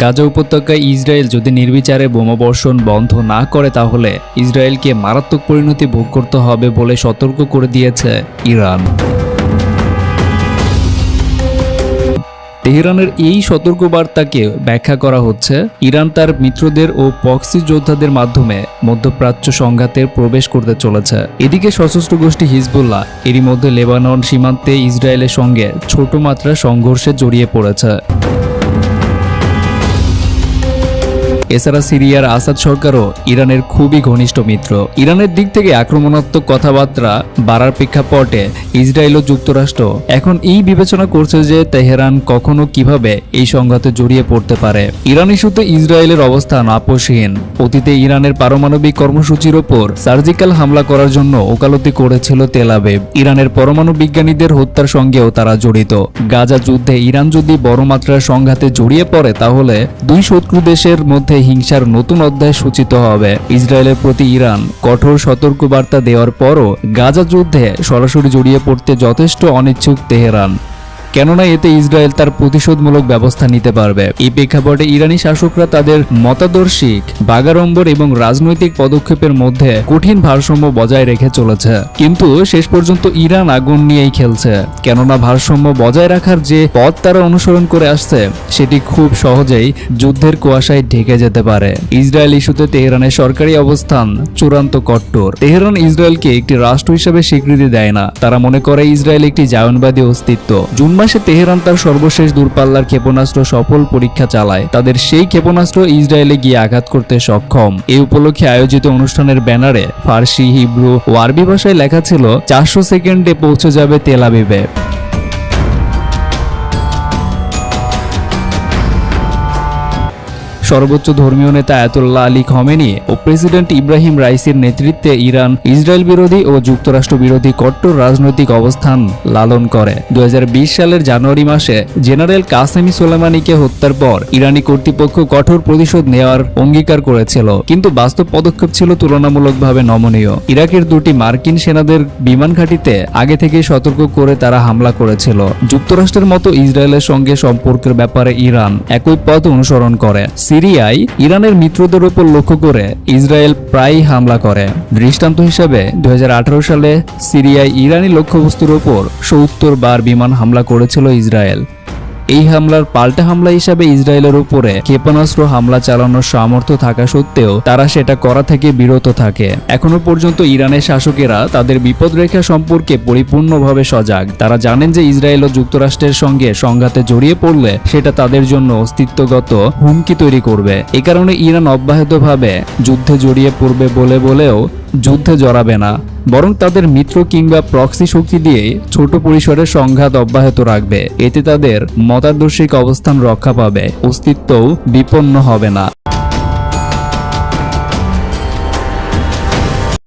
গাজা উপত্যকায় ইসরায়েল যদি নির্বিচারে বোমাবর্ষণ বন্ধ না করে তাহলে ইসরায়েলকে মারাত্মক পরিণতি ভোগ করতে হবে বলে সতর্ক করে দিয়েছে ইরান। তেহরানের এই সতর্কবার্তাকে ব্যাখ্যা করা হচ্ছে ইরান তার মিত্রদের ও প্রক্সি যোদ্ধাদের মাধ্যমে মধ্যপ্রাচ্য সংঘাতে প্রবেশ করতে চলেছে। এদিকে সশস্ত্র গোষ্ঠী হিজবুল্লাহ এরই মধ্যে লেবানন সীমান্তে ইসরায়েলের সঙ্গে ছোট মাত্রার সংঘর্ষে জড়িয়ে পড়েছে। এছাড়া সিরিয়ার আসাদ সরকারও ইরানের খুবই ঘনিষ্ঠ মিত্র। ইরানের দিক থেকে আক্রমণাত্মক কথাবার্তা বাড়ার প্রেক্ষাপটে ইসরায়েল ও যুক্তরাষ্ট্র এখন এই বিবেচনা করছে যে তেহরান কখনো কিভাবে এই সংঘাতে জড়িয়ে পড়তে পারে। ইরান ইস্যুতে ইসরায়েলের অবস্থান আপোষহীন। অতীতে ইরানের পারমাণবিক কর্মসূচির ওপর সার্জিক্যাল হামলা করার জন্য ওকালতি করেছিল তেল আবিব। ইরানের পরমাণু বিজ্ঞানীদের হত্যার সঙ্গেও তারা জড়িত। গাজা যুদ্ধে ইরান যদি বড় মাত্রার সংঘাতে জড়িয়ে পড়ে তাহলে দুই শত্রু দেশের মধ্যে হিংসার নতুন অধ্যায় সূচিত হবে। ইসরায়েলের প্রতি ইরান কঠোর সতর্কবার্তা দেওয়ার পরও গাজা যুদ্ধে সরাসরি জড়িয়ে পড়তে যথেষ্ট অনিচ্ছুক তেহরান, কেননা এতে ইসরায়েল তার প্রতিশোধমূলক ব্যবস্থা নিতে পারবে। এই প্রেক্ষাপটে ইরানি শাসকরা তাদের মতাদর্শিক বাগাড়ম্বর এবং রাজনৈতিক পদক্ষেপের মধ্যে কঠিন ভারসাম্য বজায় রেখে চলেছে। কিন্তু শেষ পর্যন্ত ইরান আগুন নিয়েই খেলছে, কেননা ভারসাম্য বজায় রাখার যে পথ তারা অনুসরণ করে আসছে সেটি খুব সহজেই যুদ্ধের কুয়াশায় ঢেকে যেতে পারে। ইসরায়েল ইস্যুতে তেহরানের সরকারি অবস্থান চূড়ান্ত কট্টর। তেহরান ইসরায়েলকে একটি রাষ্ট্র হিসেবে স্বীকৃতি দেয় না। তারা মনে করে ইসরায়েল একটি জায়নবাদী অস্তিত্ব। জুন মাসে তেহরান তার সর্বশেষ দূরপাল্লার ক্ষেপণাস্ত্র সফল পরীক্ষা চালায়। তাদের সেই ক্ষেপণাস্ত্র ইসরায়েলে গিয়ে আঘাত করতে সক্ষম। এই উপলক্ষে আয়োজিত অনুষ্ঠানের ব্যানারে ফার্সি, হিব্রু ও আরবি ভাষায় লেখা ছিল 400 সেকেন্ডে পৌঁছে যাবে তেল আবিবে। সর্বোচ্চ ধর্মীয় নেতা আয়াতুল্লাহ আলী খমেনি ও প্রেসিডেন্ট ইব্রাহিম রাইসির নেতৃত্বে ইরান ইসরায়েল বিরোধী ও যুক্তরাষ্ট্র বিরোধী কট্টর রাজনৈতিক অবস্থান লালন করে। 2020 সালের জানুয়ারি মাসে জেনারেল কাসেমি সোলেমানিকে হত্যার পর ইরানি কর্তৃপক্ষ কঠোর প্রতিশোধ নেওয়ার অঙ্গীকার করেছিল, কিন্তু বাস্তব পদক্ষেপ ছিল তুলনামূলকভাবে নমনীয়। ইরাকের দুটি মার্কিন সেনাদের বিমান ঘাঁটিতে আগে থেকেই সতর্ক করে তারা হামলা করেছিল। যুক্তরাষ্ট্রের মতো ইসরায়েলের সঙ্গে সম্পর্কের ব্যাপারে ইরান একই পথ অনুসরণ করে। সিরিয়ায় ইরানের মিত্রদের উপর লক্ষ্য করে ইসরায়েল প্রায়ই হামলা করে। দৃষ্টান্ত হিসেবে 2018 সালে সিরিয়ায় ইরানি লক্ষ্যবস্তুর উপর 70 বার বিমান হামলা করেছিল ইসরায়েল। এই হামলার পাল্টা হামলা হিসাবে ইসরায়েলের উপরে ক্ষেপণাস্ত্র হামলা চালানোর সামর্থ্য থাকা সত্ত্বেও তারা সেটা করা থেকে বিরত থাকে। এখনো পর্যন্ত ইরানের শাসকেরা তাদের বিপদরেখা সম্পর্কে পরিপূর্ণভাবে সজাগ। তারা জানেন যে ইসরায়েল ও যুক্তরাষ্ট্রের সঙ্গে সংঘাতে জড়িয়ে পড়লে সেটা তাদের জন্য অস্তিত্বগত হুমকি তৈরি করবে। এ কারণে ইরান অব্যাহতভাবে যুদ্ধে জড়িয়ে পড়বে বলেও যুদ্ধে জড়াবে না, বরং তাদের মিত্র কিংবা প্রক্সি শক্তি দিয়ে ছোট পরিসরের সংঘাত অব্যাহত রাখবে। এতে তাদের মতাদর্শিক অবস্থান রক্ষা পাবে, অস্তিত্বও বিপন্ন হবে না।